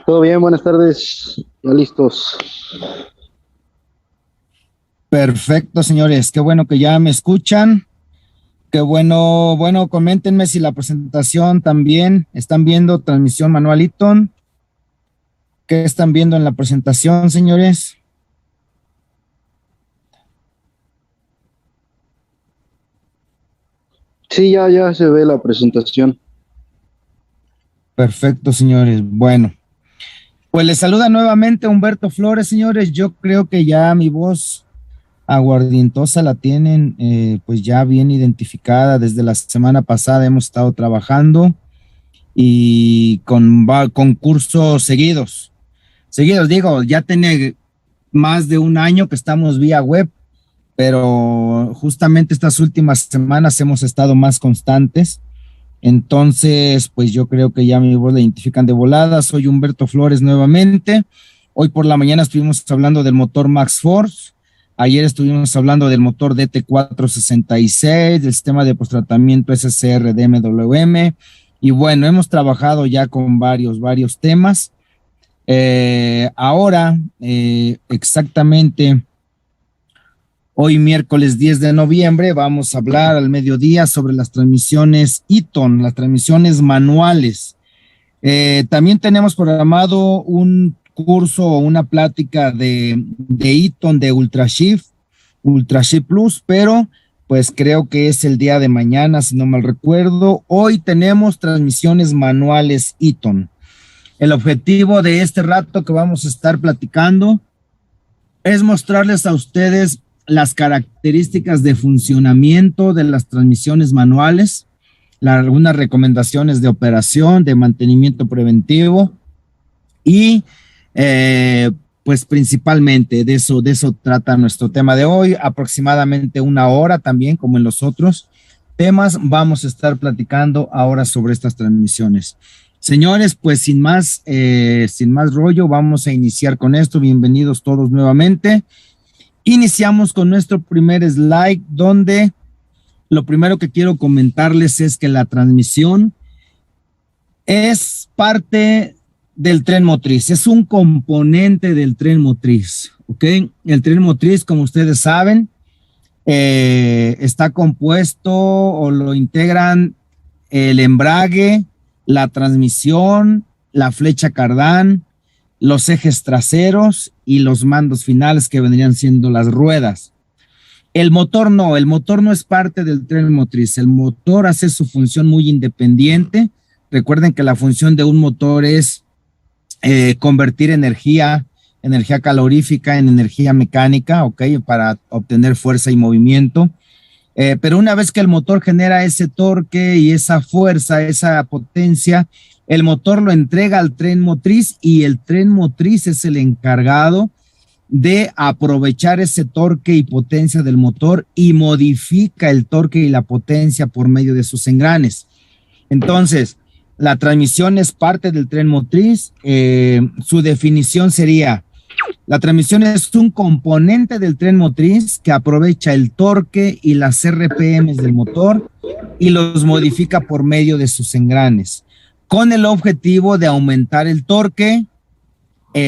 Todo bien, buenas tardes. Ya listos. Perfecto, señores. Qué bueno que ya me escuchan. Qué bueno, coméntenme si la presentación también están viendo transmisión manual Eaton. ¿Qué están viendo en la presentación, señores? Sí, ya se ve la presentación. Perfecto, señores. Bueno, pues les saluda nuevamente Humberto Flores, señores. Yo creo que ya mi voz aguardientosa la tienen pues ya bien identificada. Desde la semana pasada hemos estado trabajando y con cursos seguidos. Seguidos, digo, ya tiene más de un año que estamos vía web, pero justamente estas últimas semanas hemos estado más constantes. Entonces, pues yo creo que ya mi voz la identifican de volada. Soy Humberto Flores nuevamente. Hoy por la mañana estuvimos hablando del motor Max Force. Ayer estuvimos hablando del motor DT466, del sistema de postratamiento SCR DMWM. Y bueno, hemos trabajado ya con varios temas. Ahora, exactamente hoy miércoles 10 de noviembre, vamos a hablar al mediodía sobre las transmisiones Eaton, las transmisiones manuales. También tenemos programado un curso o una plática de Eaton de Ultrashift Plus, pero pues creo que es el día de mañana, si no mal recuerdo. Hoy tenemos transmisiones manuales Eaton. El objetivo de este rato que vamos a estar platicando es mostrarles a ustedes las características de funcionamiento de las transmisiones manuales, algunas recomendaciones de operación, de mantenimiento preventivo y pues principalmente de eso trata nuestro tema de hoy, aproximadamente una hora también, como en los otros temas, vamos a estar platicando ahora sobre estas transmisiones. Señores, pues sin más rollo, vamos a iniciar con esto. Bienvenidos todos nuevamente. Iniciamos con nuestro primer slide, donde lo primero que quiero comentarles es que la transmisión es parte del tren motriz, es un componente del tren motriz, ¿ok? El tren motriz, como ustedes saben, está compuesto o lo integran el embrague, la transmisión, la flecha cardán, los ejes traseros y los mandos finales que vendrían siendo las ruedas. El motor no es parte del tren motriz, el motor hace su función muy independiente. Recuerden que la función de un motor es convertir energía calorífica en energía mecánica, ¿ok? Para obtener fuerza y movimiento. Pero una vez que el motor genera ese torque y esa fuerza, esa potencia, el motor lo entrega al tren motriz y el tren motriz es el encargado de aprovechar ese torque y potencia del motor y modifica el torque y la potencia por medio de sus engranes. Entonces, la transmisión es parte del tren motriz. Su definición sería: la transmisión es un componente del tren motriz que aprovecha el torque y las RPMs del motor y los modifica por medio de sus engranes, con el objetivo de aumentar el torque,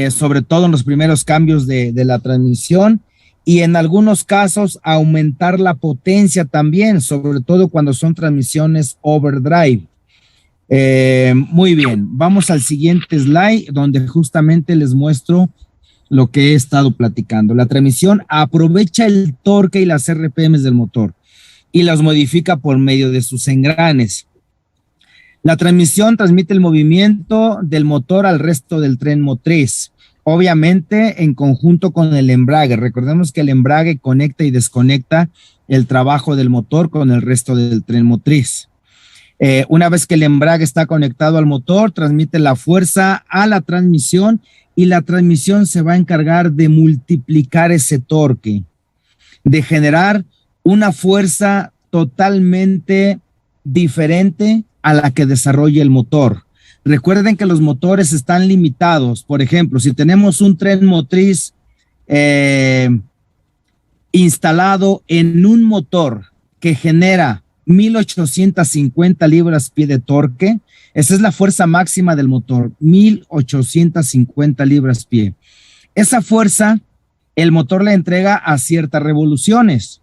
sobre todo en los primeros cambios de la transmisión, y en algunos casos aumentar la potencia también, sobre todo cuando son transmisiones overdrive. Muy bien, vamos al siguiente slide donde justamente les muestro lo que he estado platicando. La transmisión aprovecha el torque y las RPMs del motor y las modifica por medio de sus engranes. La transmisión transmite el movimiento del motor al resto del tren motriz, obviamente en conjunto con el embrague. Recordemos que el embrague conecta y desconecta el trabajo del motor con el resto del tren motriz. Una vez que el embrague está conectado al motor, transmite la fuerza a la transmisión y la transmisión se va a encargar de multiplicar ese torque, de generar una fuerza totalmente diferente a la que desarrolla el motor. Recuerden que los motores están limitados. Por ejemplo, si tenemos un tren motriz instalado en un motor que genera 1850 libras-pie de torque. Esa es la fuerza máxima del motor, 1850 libras-pie. Esa fuerza, el motor la entrega a ciertas revoluciones.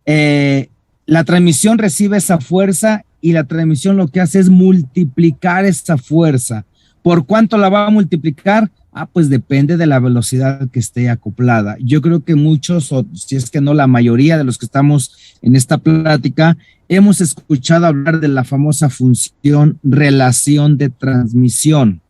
La transmisión recibe esa fuerza y la transmisión lo que hace es multiplicar esa fuerza. ¿Por cuánto la va a multiplicar? Pues depende de la velocidad que esté acoplada. Yo creo que muchos, o si es que no la mayoría de los que estamos en esta plática, hemos escuchado hablar de la famosa función relación de transmisión.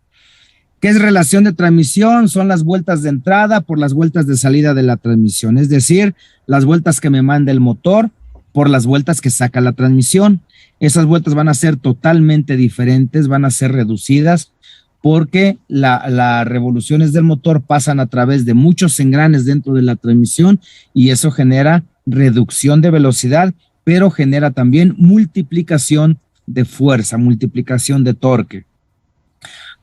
¿Qué es relación de transmisión? Son las vueltas de entrada por las vueltas de salida de la transmisión, es decir, las vueltas que me manda el motor por las vueltas que saca la transmisión. Esas vueltas van a ser totalmente diferentes, van a ser reducidas, porque las revoluciones del motor pasan a través de muchos engranes dentro de la transmisión y eso genera reducción de velocidad, pero genera también multiplicación de fuerza, multiplicación de torque.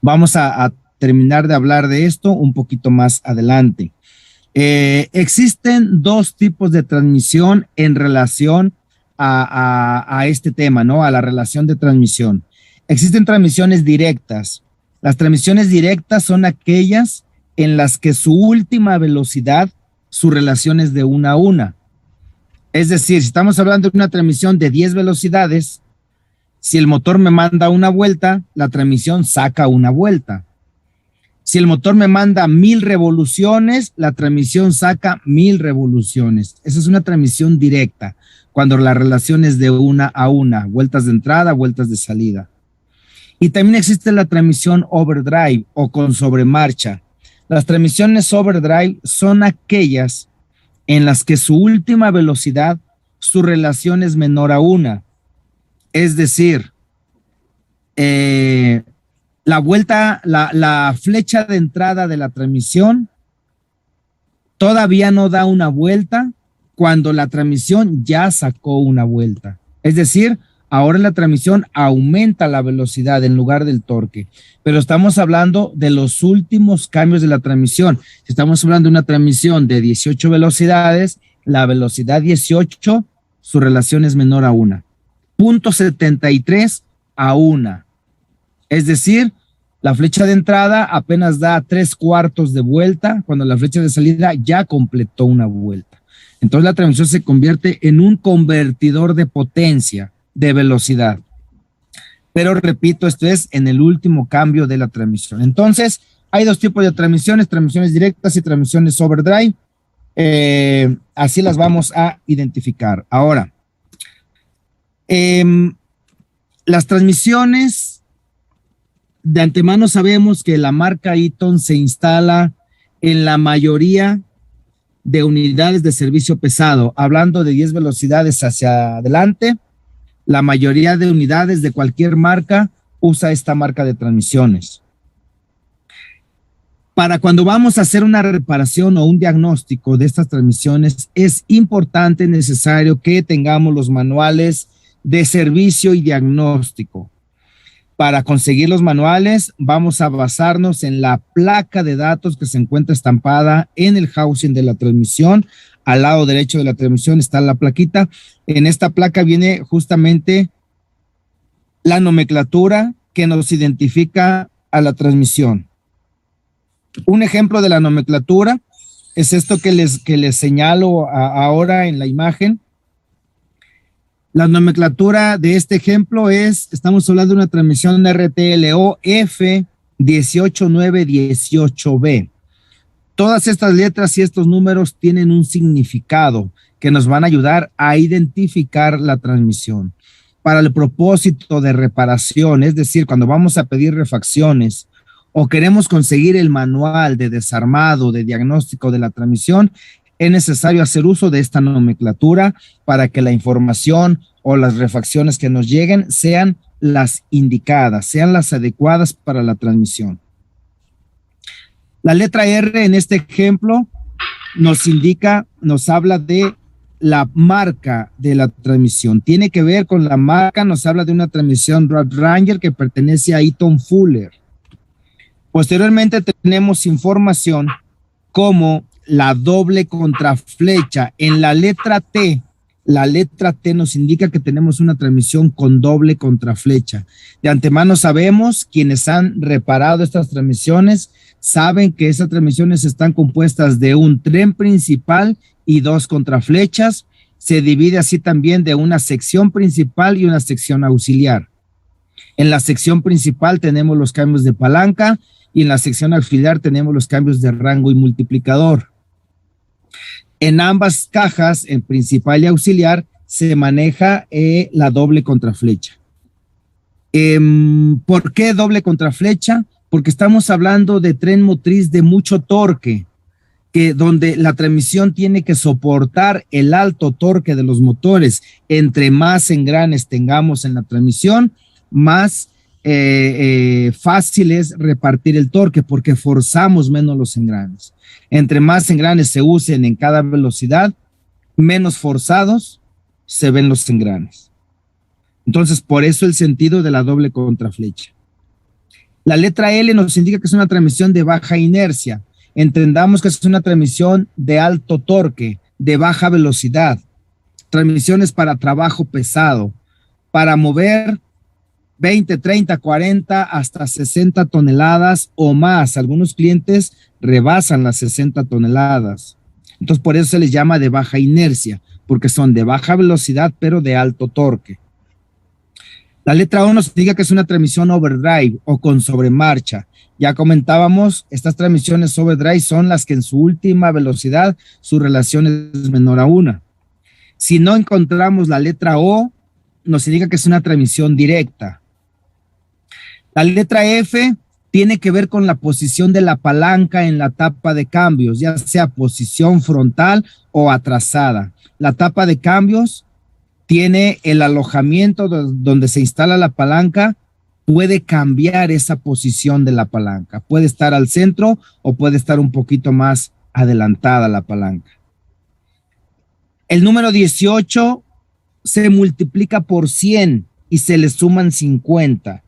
Vamos a terminar de hablar de esto un poquito más adelante. Existen dos tipos de transmisión en relación a este tema, ¿no? A la relación de transmisión. Existen transmisiones directas. Las transmisiones directas son aquellas en las que su última velocidad, su relación es de 1 a 1. Es decir, si estamos hablando de una transmisión de 10 velocidades, si el motor me manda una vuelta, la transmisión saca una vuelta. Si el motor me manda 1000 revoluciones, la transmisión saca 1000 revoluciones. Esa es una transmisión directa, cuando la relación es de 1 a 1, vueltas de entrada, vueltas de salida. Y también existe la transmisión overdrive o con sobremarcha. Las transmisiones overdrive son aquellas en las que su última velocidad, su relación es menor a 1. Es decir, la flecha de entrada de la transmisión todavía no da una vuelta cuando la transmisión ya sacó una vuelta. Es decir, ahora la transmisión aumenta la velocidad en lugar del torque, pero estamos hablando de los últimos cambios de la transmisión. Si estamos hablando de una transmisión de 18 velocidades, la velocidad 18, su relación es menor a 1. 0.73 a 1. Es decir, la flecha de entrada apenas da 3/4 de vuelta, cuando la flecha de salida ya completó una vuelta. Entonces la transmisión se convierte en un convertidor de potencia, de velocidad. Pero repito, esto es en el último cambio de la transmisión. Entonces, hay dos tipos de transmisiones directas y transmisiones overdrive. Así las vamos a identificar. Ahora, las transmisiones, de antemano sabemos que la marca Eaton se instala en la mayoría de unidades de servicio pesado. Hablando de 10 velocidades hacia adelante, la mayoría de unidades de cualquier marca usa esta marca de transmisiones. Para cuando vamos a hacer una reparación o un diagnóstico de estas transmisiones, es importante, necesario que tengamos los manuales de servicio y diagnóstico. Para conseguir los manuales, vamos a basarnos en la placa de datos que se encuentra estampada en el housing de la transmisión. Al lado derecho de la transmisión está la plaquita. En esta placa viene justamente la nomenclatura que nos identifica a la transmisión. Un ejemplo de la nomenclatura es esto que les señalo ahora en la imagen. La nomenclatura de este ejemplo estamos hablando de una transmisión RTLO F18918B. Todas estas letras y estos números tienen un significado que nos van a ayudar a identificar la transmisión. Para el propósito de reparación, es decir, cuando vamos a pedir refacciones o queremos conseguir el manual de desarmado, de diagnóstico de la transmisión, es necesario hacer uso de esta nomenclatura para que la información o las refacciones que nos lleguen sean las indicadas, sean las adecuadas para la transmisión. La letra R en este ejemplo nos indica, nos habla de la marca de la transmisión. Tiene que ver con la marca, nos habla de una transmisión Road Ranger que pertenece a Eaton Fuller. Posteriormente tenemos información como la doble contraflecha. En la letra T La letra T nos indica que tenemos una transmisión con doble contraflecha. De antemano sabemos, quienes han reparado estas transmisiones, saben que esas transmisiones están compuestas de un tren principal y dos contraflechas. Se divide así también de una sección principal y una sección auxiliar. En la sección principal tenemos los cambios de palanca y en la sección auxiliar tenemos los cambios de rango y multiplicador. En ambas cajas, en principal y auxiliar, se maneja la doble contraflecha. ¿Por qué doble contraflecha? Porque estamos hablando de tren motriz de mucho torque, donde la transmisión tiene que soportar el alto torque de los motores. Entre más engranes tengamos en la transmisión, más fácil es repartir el torque porque forzamos menos los engranes. Entre más engranes se usen en cada velocidad, menos forzados se ven los engranes. Entonces, por eso el sentido de la doble contraflecha. La letra L nos indica que es una transmisión de baja inercia. Entendamos que es una transmisión de alto torque, de baja velocidad. Transmisiones para trabajo pesado, para mover 20, 30, 40, hasta 60 toneladas o más. Algunos clientes rebasan las 60 toneladas. Entonces, por eso se les llama de baja inercia, porque son de baja velocidad, pero de alto torque. La letra O nos indica que es una transmisión overdrive o con sobremarcha. Ya comentábamos, estas transmisiones overdrive son las que en su última velocidad su relación es menor a 1. Si no encontramos la letra O, nos indica que es una transmisión directa. La letra F tiene que ver con la posición de la palanca en la tapa de cambios, ya sea posición frontal o atrasada. La tapa de cambios tiene el alojamiento donde se instala la palanca, puede cambiar esa posición de la palanca. Puede estar al centro o puede estar un poquito más adelantada la palanca. El número 18 se multiplica por 100 y se le suman 50.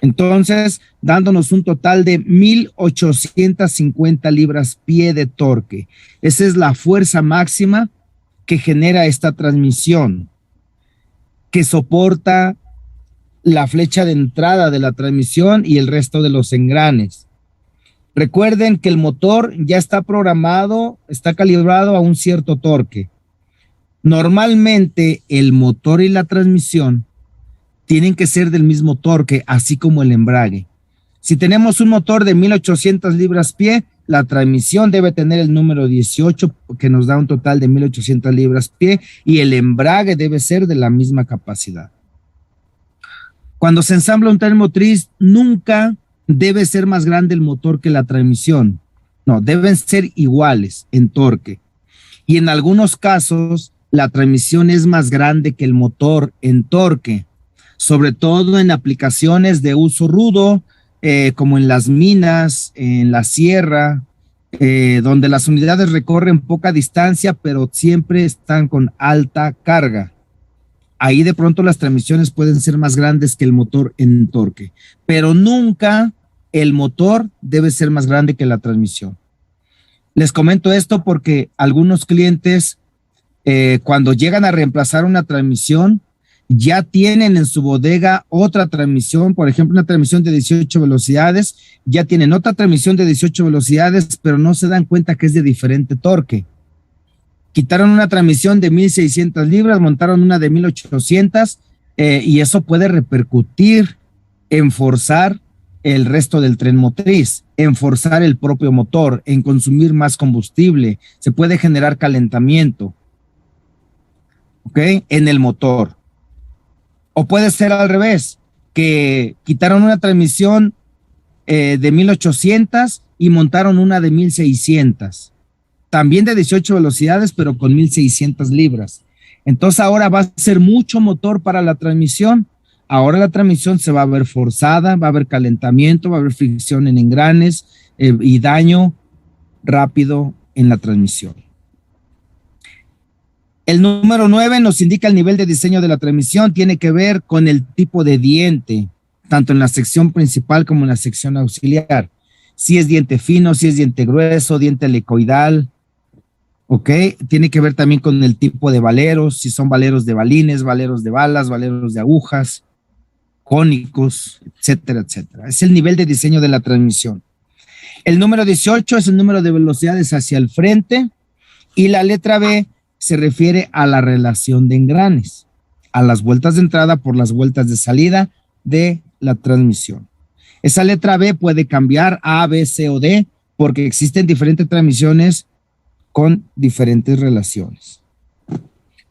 Entonces, dándonos un total de 1,850 libras-pie de torque. Esa es la fuerza máxima que genera esta transmisión, que soporta la flecha de entrada de la transmisión y el resto de los engranes. Recuerden que el motor ya está programado, está calibrado a un cierto torque. Normalmente el motor y la transmisión tienen que ser del mismo torque, así como el embrague. Si tenemos un motor de 1,800 libras-pie, la transmisión debe tener el número 18, que nos da un total de 1,800 libras-pie, y el embrague debe ser de la misma capacidad. Cuando se ensambla un tren motriz, nunca debe ser más grande el motor que la transmisión. No, deben ser iguales en torque. Y en algunos casos, la transmisión es más grande que el motor en torque, sobre todo en aplicaciones de uso rudo, como en las minas, en la sierra, donde las unidades recorren poca distancia, pero siempre están con alta carga. Ahí de pronto las transmisiones pueden ser más grandes que el motor en torque, pero nunca el motor debe ser más grande que la transmisión. Les comento esto porque algunos clientes, cuando llegan a reemplazar una transmisión, ya tienen en su bodega otra transmisión, por ejemplo, una transmisión de 18 velocidades, ya tienen otra transmisión de 18 velocidades, pero no se dan cuenta que es de diferente torque. Quitaron una transmisión de 1,600 libras, montaron una de 1,800 y eso puede repercutir en forzar el resto del tren motriz, en forzar el propio motor, en consumir más combustible, se puede generar calentamiento, ¿ok? En el motor. O puede ser al revés, que quitaron una transmisión de 1,800 y montaron una de 1,600. También de 18 velocidades, pero con 1,600 libras. Entonces ahora va a ser mucho motor para la transmisión. Ahora la transmisión se va a ver forzada, va a haber calentamiento, va a haber fricción en engranes y daño rápido en la transmisión. El número 9 nos indica el nivel de diseño de la transmisión, tiene que ver con el tipo de diente, tanto en la sección principal como en la sección auxiliar. Si es diente fino, si es diente grueso, diente helicoidal. ¿ok? Tiene que ver también con el tipo de valeros, si son valeros de balines, valeros de balas, valeros de agujas, cónicos, etcétera, etcétera. Es el nivel de diseño de la transmisión. El número 18 es el número de velocidades hacia el frente y la letra B se refiere a la relación de engranes, a las vueltas de entrada por las vueltas de salida de la transmisión. Esa letra B puede cambiar A, B, C o D porque existen diferentes transmisiones con diferentes relaciones.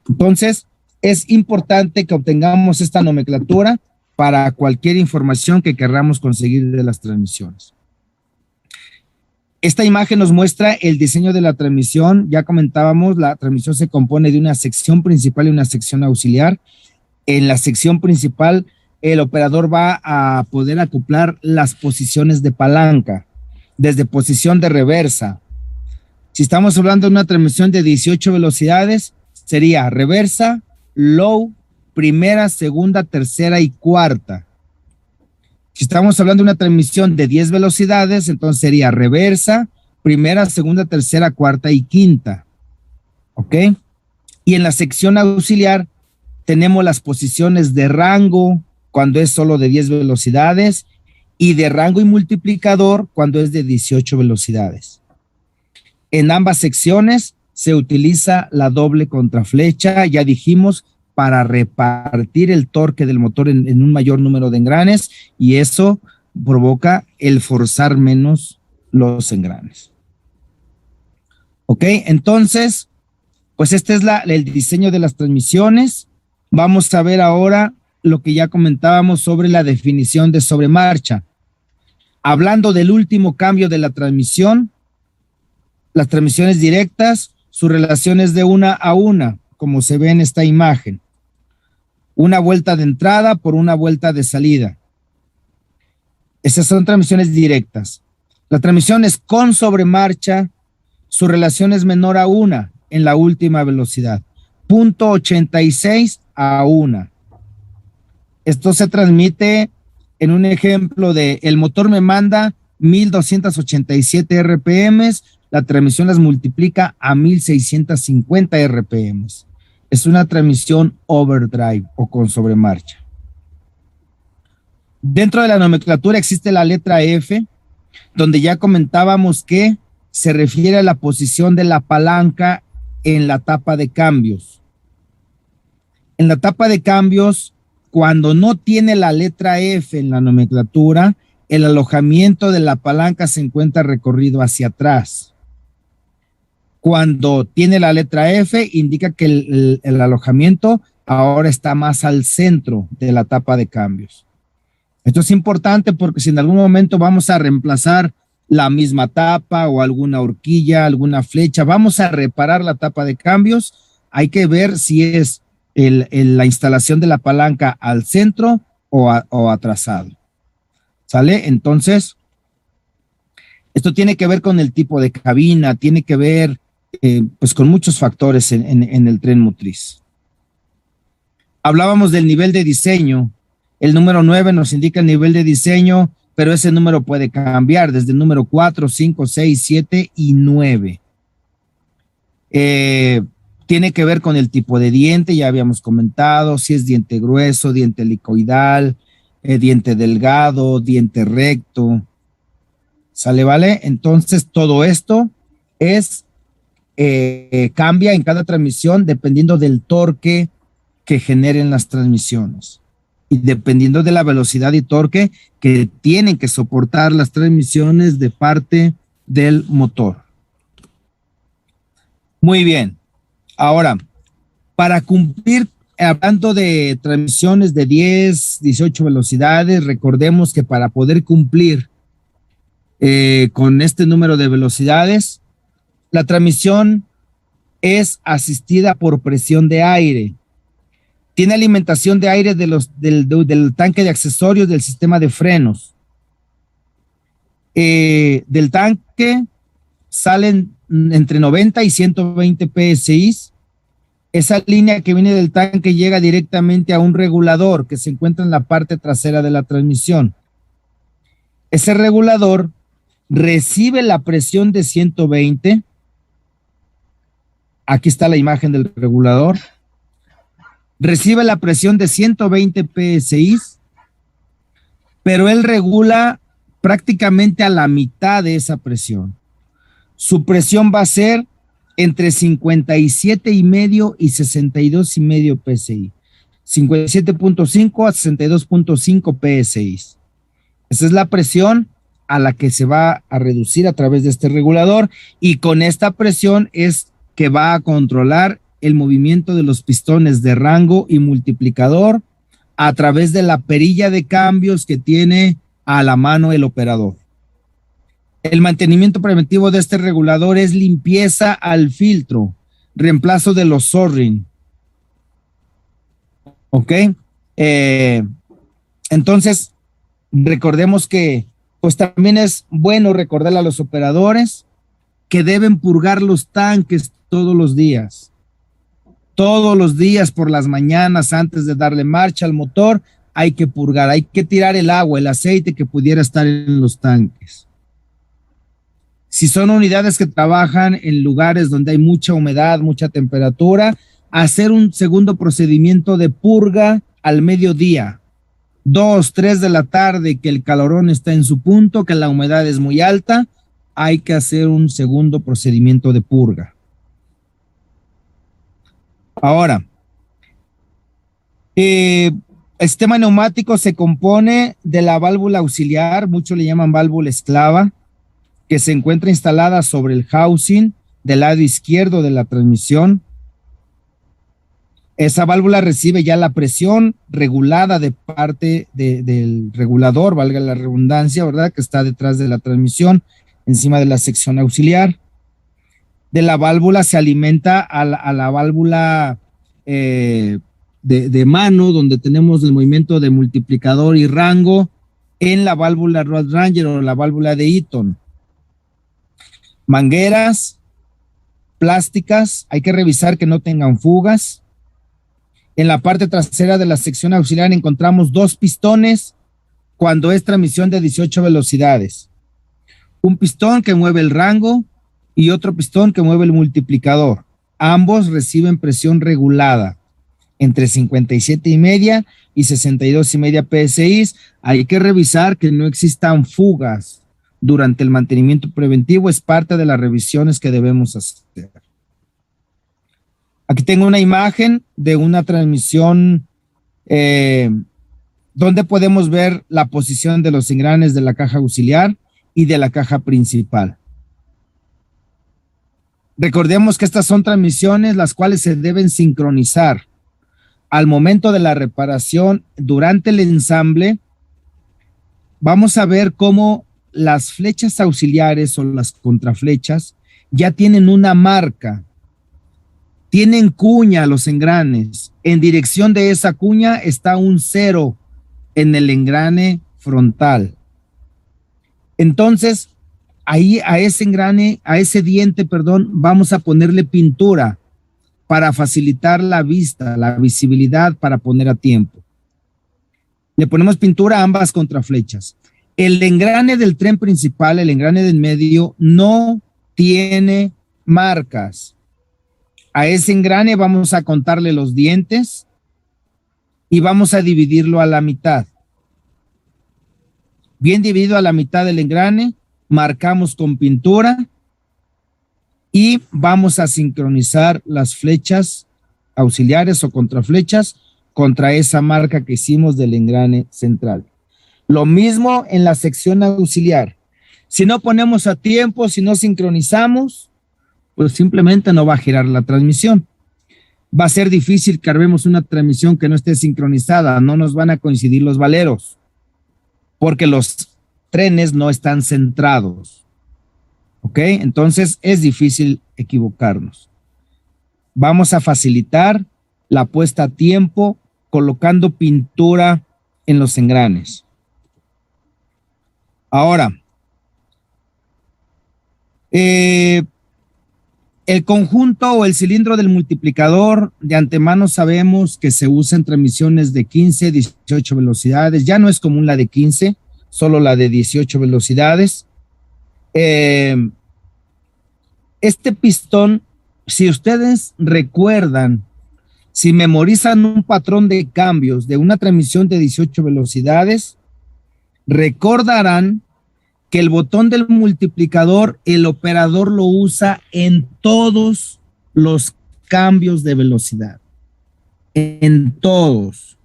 Entonces, es importante que obtengamos esta nomenclatura para cualquier información que queramos conseguir de las transmisiones. Esta imagen nos muestra el diseño de la transmisión. Ya comentábamos, la transmisión se compone de una sección principal y una sección auxiliar. En la sección principal, el operador va a poder acoplar las posiciones de palanca, desde posición de reversa. Si estamos hablando de una transmisión de 18 velocidades, sería reversa, low, primera, segunda, tercera y cuarta. Si estamos hablando de una transmisión de 10 velocidades, entonces sería reversa, primera, segunda, tercera, cuarta y quinta. ¿Ok? Y en la sección auxiliar tenemos las posiciones de rango cuando es solo de 10 velocidades y de rango y multiplicador cuando es de 18 velocidades. En ambas secciones se utiliza la doble contraflecha, ya dijimos, para repartir el torque del motor en un mayor número de engranes y eso provoca el forzar menos los engranes. Ok, entonces, pues este es el diseño de las transmisiones. Vamos a ver ahora lo que ya comentábamos sobre la definición de sobremarcha. Hablando del último cambio de la transmisión, las transmisiones directas, su relación es de una a una, como se ve en esta imagen. Una vuelta de entrada por una vuelta de salida. Esas son transmisiones directas. La transmisión es con sobremarcha, su relación es menor a una en la última velocidad. 0.86 a 1. Esto se transmite en un ejemplo de el motor me manda 1287 RPMs, la transmisión las multiplica a 1650 RPMs. Es una transmisión overdrive o con sobremarcha. Dentro de la nomenclatura existe la letra F, donde ya comentábamos que se refiere a la posición de la palanca en la tapa de cambios. En la tapa de cambios, cuando no tiene la letra F en la nomenclatura, el alojamiento de la palanca se encuentra recorrido hacia atrás. Cuando tiene la letra F, indica que el alojamiento ahora está más al centro de la tapa de cambios. Esto es importante porque si en algún momento vamos a reemplazar la misma tapa o alguna horquilla, alguna flecha, vamos a reparar la tapa de cambios, hay que ver si es la instalación de la palanca al centro o atrasado. ¿Sale? Entonces, esto tiene que ver con el tipo de cabina, tiene que ver pues con muchos factores en el tren motriz. Hablábamos del nivel de diseño. El número 9 nos indica el nivel de diseño, pero ese número puede cambiar desde el número 4, 5, 6, 7 y 9. Tiene que ver con el tipo de diente, ya habíamos comentado, si es diente grueso, diente helicoidal, diente delgado, diente recto. ¿Sale, vale? Entonces, todo esto cambia en cada transmisión dependiendo del torque que generen las transmisiones y dependiendo de la velocidad y torque que tienen que soportar las transmisiones de parte del motor. Muy bien. Ahora, para cumplir, hablando de transmisiones de 10, 18 velocidades, recordemos que para poder cumplir con este número de velocidades, la transmisión es asistida por presión de aire. Tiene alimentación de aire del tanque de accesorios del sistema de frenos. Del tanque salen entre 90 y 120 PSI. Esa línea que viene del tanque llega directamente a un regulador que se encuentra en la parte trasera de la transmisión. Ese regulador recibe la presión de 120 Aquí está la imagen del regulador. Recibe la presión de 120 PSI, pero él regula prácticamente a la mitad de esa presión. Su presión va a ser entre 57,5 y 62,5 PSI. 57.5 a 62.5 PSI. Esa es la presión a la que se va a reducir a través de este regulador, y con esta presión es que va a controlar el movimiento de los pistones de rango y multiplicador a través de la perilla de cambios que tiene a la mano el operador. El mantenimiento preventivo de este regulador es limpieza al filtro, reemplazo de los O-ring. ¿Ok? Entonces, recordemos que pues también es bueno recordarle a los operadores que deben purgar los tanques todos los días. Todos los días por las mañanas, antes de darle marcha al motor, hay que purgar, hay que tirar el agua, el aceite que pudiera estar en los tanques. Si son unidades que trabajan en lugares donde hay mucha humedad, mucha temperatura, hacer un segundo procedimiento de purga al mediodía, 2, 3 de la tarde, que el calorón está en su punto, que la humedad es muy alta, hay que hacer un segundo procedimiento de purga. Ahora, el sistema neumático se compone de la válvula auxiliar, muchos le llaman válvula esclava, que se encuentra instalada sobre el housing del lado izquierdo de la transmisión. Esa válvula recibe ya la presión regulada de parte del regulador, valga la redundancia, ¿verdad? Que está detrás de la transmisión, encima de la sección auxiliar. De la válvula se alimenta a la válvula de mano, donde tenemos el movimiento de multiplicador y rango en la válvula Road Ranger o la válvula de Eaton. Mangueras plásticas, hay que revisar que no tengan fugas. En la parte trasera de la sección auxiliar encontramos 2 pistones cuando es transmisión de 18 velocidades. Un pistón que mueve el rango y otro pistón que mueve el multiplicador. Ambos reciben presión regulada entre 57,5 y 62,5 PSI. Hay que revisar que no existan fugas durante el mantenimiento preventivo, es parte de las revisiones que debemos hacer. Aquí tengo una imagen de una transmisión donde podemos ver la posición de los engranes de la caja auxiliar y de la caja principal. Recordemos que estas son transmisiones las cuales se deben sincronizar. Al momento de la reparación, durante el ensamble, vamos a ver cómo las flechas auxiliares o las contraflechas ya tienen una marca. Tienen cuña los engranes. En dirección de esa cuña está un 0 en el engrane frontal. Entonces, ahí a ese engrane, a ese diente, perdón, vamos a ponerle pintura para facilitar la vista, la visibilidad, para poner a tiempo. Le ponemos pintura a ambas contraflechas. El engrane del tren principal, el engrane del medio, no tiene marcas. A ese engrane vamos a contarle los dientes y vamos a dividirlo a la mitad. Bien dividido a la mitad del engrane, marcamos con pintura y vamos a sincronizar las flechas auxiliares o contraflechas contra esa marca que hicimos del engrane central. Lo mismo en la sección auxiliar. Si no ponemos a tiempo, si no sincronizamos, pues simplemente no va a girar la transmisión. Va a ser difícil que armemos una transmisión que no esté sincronizada, no nos van a coincidir los valeros, porque los trenes no están centrados. ¿Ok? Entonces es difícil equivocarnos. Vamos a facilitar la puesta a tiempo colocando pintura en los engranes. Ahora, el conjunto o el cilindro del multiplicador, de antemano sabemos que se usa en transmisiones de 15, 18 velocidades. Ya no es común la de 15, solo la de 18 velocidades. Este pistón Si ustedes recuerdan, si memorizan un patrón de cambios de una transmisión de 18 velocidades, recordarán que el botón del multiplicador, el operador lo usa en todos los cambios de velocidad. En todos.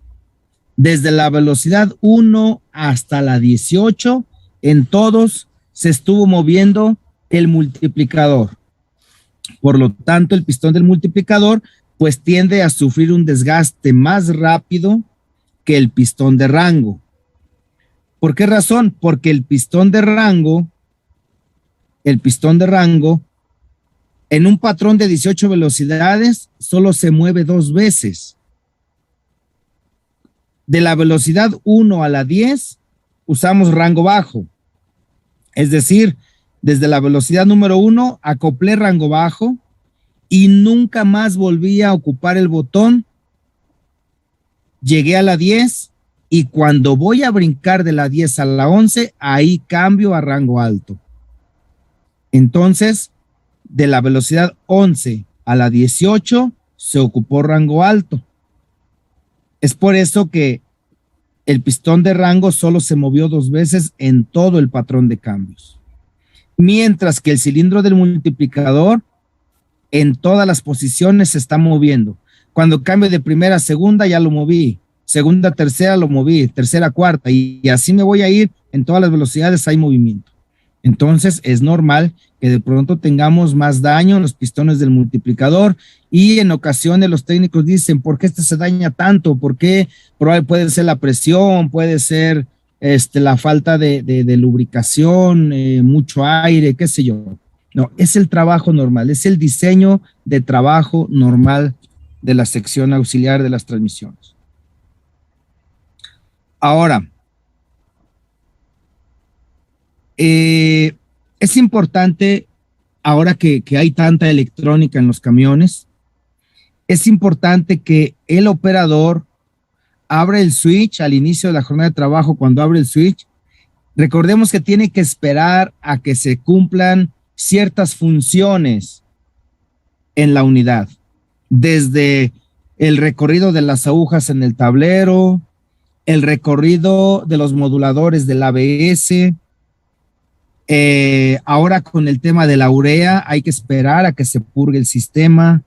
Desde la velocidad 1 hasta la 18, en todos se estuvo moviendo el multiplicador. Por lo tanto, el pistón del multiplicador pues tiende a sufrir un desgaste más rápido que el pistón de rango. ¿Por qué razón? Porque el pistón de rango, en un patrón de 18 velocidades, solo se mueve 2 veces. De la velocidad 1 a la 10, usamos rango bajo. Es decir, desde la velocidad número 1, acoplé rango bajo y nunca más volví a ocupar el botón. Llegué a la 10 y cuando voy a brincar de la 10 a la 11, ahí cambio a rango alto. Entonces, de la velocidad 11 a la 18, se ocupó rango alto. Es por eso que el pistón de rango solo se movió 2 veces en todo el patrón de cambios. Mientras que el cilindro del multiplicador en todas las posiciones se está moviendo. Cuando cambio de primera a segunda ya lo moví, segunda a tercera lo moví, tercera a cuarta y así me voy a ir en todas las velocidades, hay movimiento. Entonces es normal que de pronto tengamos más daño en los pistones del multiplicador y en ocasiones los técnicos dicen, ¿por qué este se daña tanto? ¿Por qué? Puede ser la presión, puede ser la falta de lubricación, mucho aire, qué sé yo. No, es el trabajo normal, es el diseño de trabajo normal de la sección auxiliar de las transmisiones. Ahora, es importante, ahora que hay tanta electrónica en los camiones, es importante que el operador abra el switch al inicio de la jornada de trabajo. Cuando abre el switch, recordemos que tiene que esperar a que se cumplan ciertas funciones en la unidad, desde el recorrido de las agujas en el tablero, el recorrido de los moduladores del ABS. Ahora con el tema de la urea hay que esperar a que se purgue el sistema.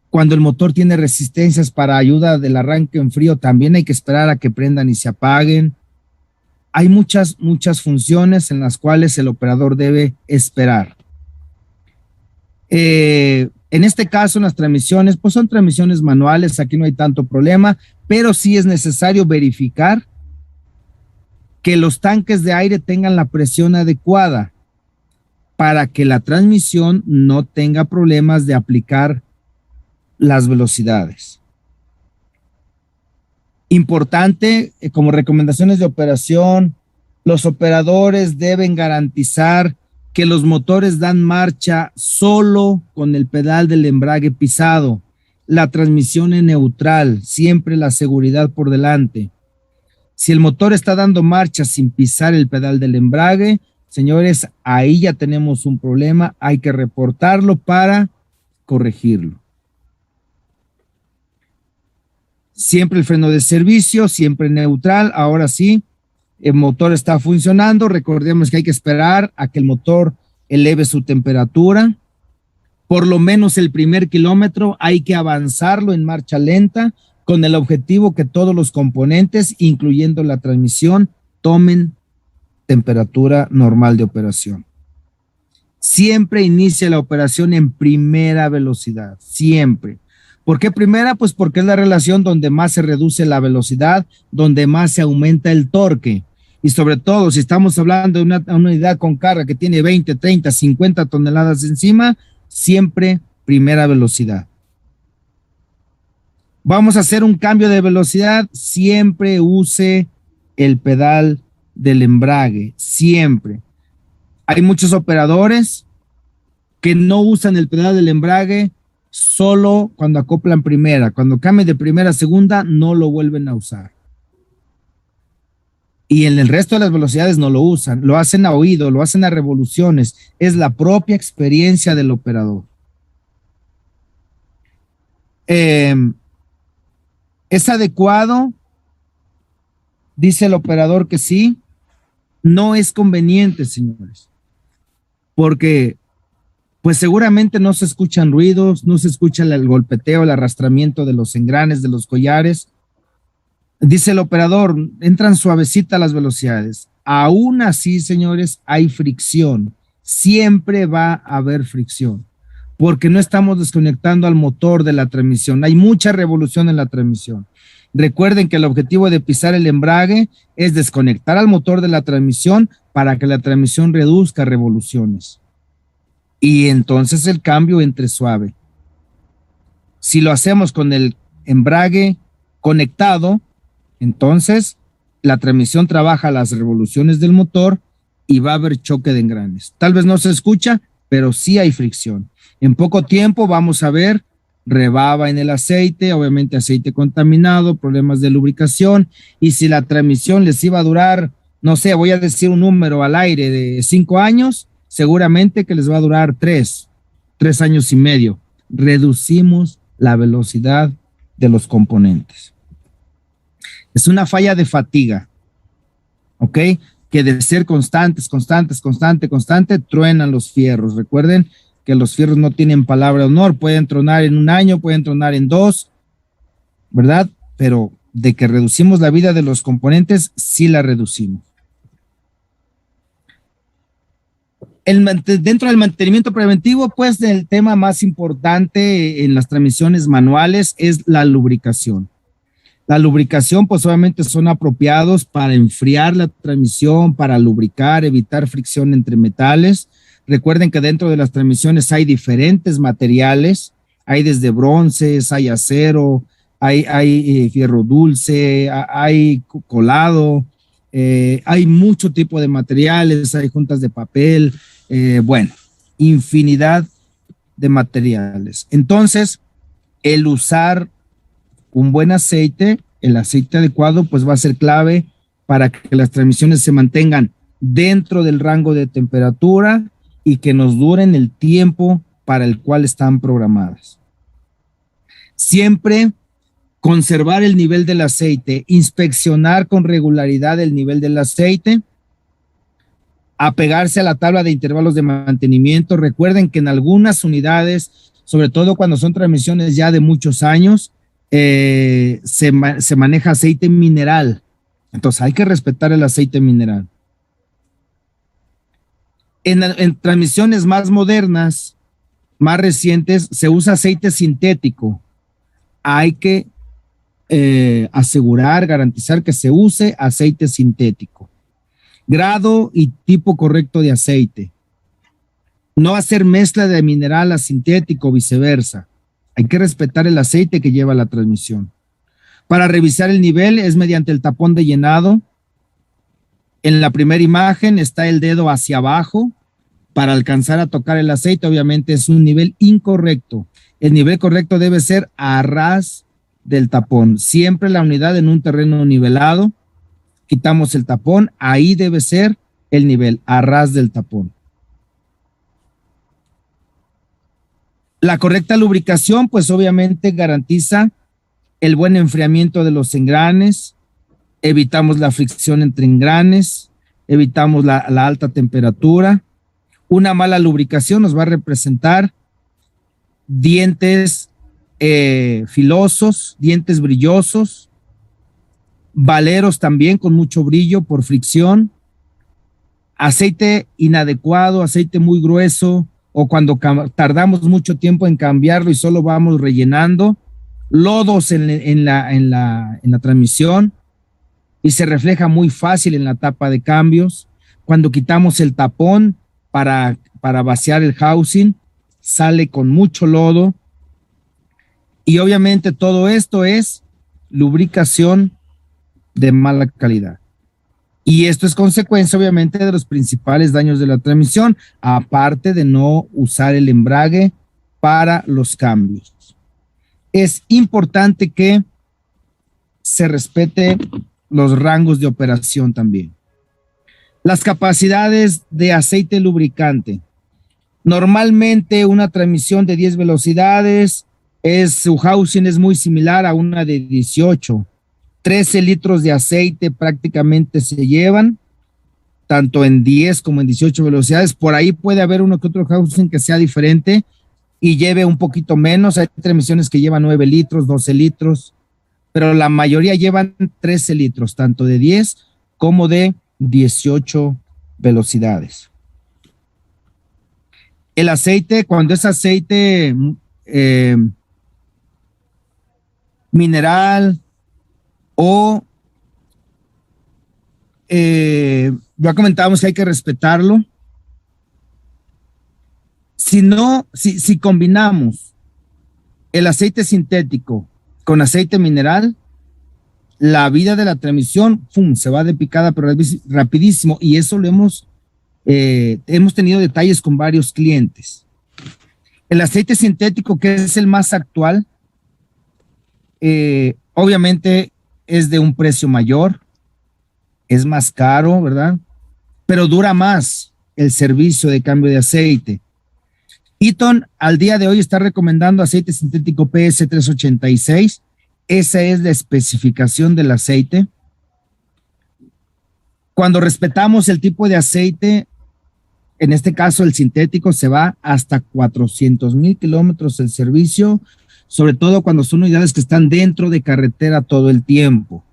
Cuando el motor tiene resistencias para ayuda del arranque en frío, también hay que esperar a que prendan y se apaguen. Hay muchas funciones en las cuales el operador debe esperar. En este caso, las transmisiones, pues son transmisiones manuales, aquí no hay tanto problema, pero sí es necesario verificar que los tanques de aire tengan la presión adecuada para que la transmisión no tenga problemas de aplicar las velocidades. Importante, como recomendaciones de operación, los operadores deben garantizar que los motores dan marcha solo con el pedal del embrague pisado, la transmisión en neutral, siempre la seguridad por delante. Si el motor está dando marcha sin pisar el pedal del embrague, señores, ahí ya tenemos un problema, hay que reportarlo para corregirlo. Siempre el freno de servicio, siempre neutral. Ahora sí, el motor está funcionando. Recordemos que hay que esperar a que el motor eleve su temperatura. Por lo menos el primer kilómetro hay que avanzarlo en marcha lenta con el objetivo que todos los componentes, incluyendo la transmisión, tomen temperatura normal de operación. Siempre inicia la operación en primera velocidad, siempre. ¿Por qué primera? Pues porque es la relación donde más se reduce la velocidad, donde más se aumenta el torque. Y sobre todo, si estamos hablando de una unidad con carga que tiene 20, 30, 50 toneladas encima, siempre primera velocidad. Vamos a hacer un cambio de velocidad, siempre use el pedal del embrague, siempre. Hay muchos operadores que no usan el pedal del embrague solo cuando acoplan primera. Cuando cambian de primera a segunda, no lo vuelven a usar. Y en el resto de las velocidades no lo usan, lo hacen a oído, lo hacen a revoluciones. Es la propia experiencia del operador. Eh, ¿Es adecuado? Dice el operador que sí. No es conveniente, señores, porque pues seguramente no se escuchan ruidos, no se escucha el golpeteo, el arrastramiento de los engranes, de los collares. Dice el operador, entran suavecita las velocidades. Aún así, señores, hay fricción. Siempre va a haber fricción, porque no estamos desconectando al motor de la transmisión. Hay mucha revolución en la transmisión. Recuerden que el objetivo de pisar el embrague es desconectar al motor de la transmisión para que la transmisión reduzca revoluciones. Y entonces el cambio entre suave. Si lo hacemos con el embrague conectado, entonces la transmisión trabaja las revoluciones del motor y va a haber choque de engranes. Tal vez no se escucha, pero sí hay fricción. En poco tiempo vamos a ver rebaba en el aceite, obviamente aceite contaminado, problemas de lubricación, y si la transmisión les iba a durar, no sé, voy a decir un número al aire de 5 años, seguramente que les va a durar 3 años y medio. Reducimos la velocidad de los componentes. Es una falla de fatiga, ¿ok? Que de ser constante, truenan los fierros. Recuerden que los fierros no tienen palabra de honor, pueden tronar en 1 año, pueden tronar en 2, ¿verdad? Pero de que reducimos la vida de los componentes, sí la reducimos. Dentro del mantenimiento preventivo, pues el tema más importante en las transmisiones manuales es la lubricación. La lubricación, pues obviamente son apropiados para enfriar la transmisión, para lubricar, evitar fricción entre metales. Recuerden que dentro de las transmisiones hay diferentes materiales, hay desde bronces, hay acero, hay fierro dulce, hay colado, hay mucho tipo de materiales, hay juntas de papel, bueno, infinidad de materiales. Entonces, el usar un buen aceite, el aceite adecuado, pues va a ser clave para que las transmisiones se mantengan dentro del rango de temperatura y que nos duren el tiempo para el cual están programadas. Siempre conservar el nivel del aceite, inspeccionar con regularidad el nivel del aceite, apegarse a la tabla de intervalos de mantenimiento. Recuerden que en algunas unidades, sobre todo cuando son transmisiones ya de muchos años, se maneja aceite mineral. Entonces hay que respetar el aceite mineral. En transmisiones más modernas, más recientes, se usa aceite sintético. Hay que asegurar, garantizar que se use aceite sintético. Grado y tipo correcto de aceite. No hacer mezcla de mineral a sintético, viceversa. Hay que respetar el aceite que lleva la transmisión. Para revisar el nivel es mediante el tapón de llenado. En la primera imagen está el dedo hacia abajo para alcanzar a tocar el aceite. Obviamente es un nivel incorrecto. El nivel correcto debe ser a ras del tapón. Siempre la unidad en un terreno nivelado. Quitamos el tapón, ahí debe ser el nivel, a ras del tapón. La correcta lubricación, pues obviamente garantiza el buen enfriamiento de los engranes, evitamos la fricción entre engranes, evitamos la alta temperatura. Una mala lubricación nos va a representar dientes filosos, dientes brillosos, valeros también con mucho brillo por fricción, aceite inadecuado, aceite muy grueso, o cuando tardamos mucho tiempo en cambiarlo y solo vamos rellenando, lodos en la transmisión y se refleja muy fácil en la tapa de cambios. Cuando quitamos el tapón para vaciar el housing, sale con mucho lodo. Y obviamente todo esto es lubricación de mala calidad. Y esto es consecuencia, obviamente, de los principales daños de la transmisión, aparte de no usar el embrague para los cambios. Es importante que se respete los rangos de operación también. Las capacidades de aceite lubricante. Normalmente una transmisión de 10 velocidades Su housing es muy similar a una de 18. 13 litros de aceite prácticamente se llevan, tanto en 10 como en 18 velocidades. Por ahí puede haber uno que otro housing que sea diferente y lleve un poquito menos. Hay transmisiones que llevan 9 litros, 12 litros, pero la mayoría llevan 13 litros, tanto de 10 como de 18 velocidades. El aceite, cuando es aceite mineral o ya comentábamos que hay que respetarlo. Si combinamos el aceite sintético con aceite mineral, la vida de la transmisión se va de picada, pero rapidísimo, y eso lo hemos tenido detalles con varios clientes. El aceite sintético, que es el más actual, obviamente es de un precio mayor, es más caro, ¿verdad? Pero dura más el servicio de cambio de aceite. Eaton al día de hoy está recomendando aceite sintético PS386. Esa es la especificación del aceite. Cuando respetamos el tipo de aceite, en este caso el sintético, se va hasta 400,000 kilómetros el servicio, sobre todo cuando son unidades que están dentro de carretera todo el tiempo.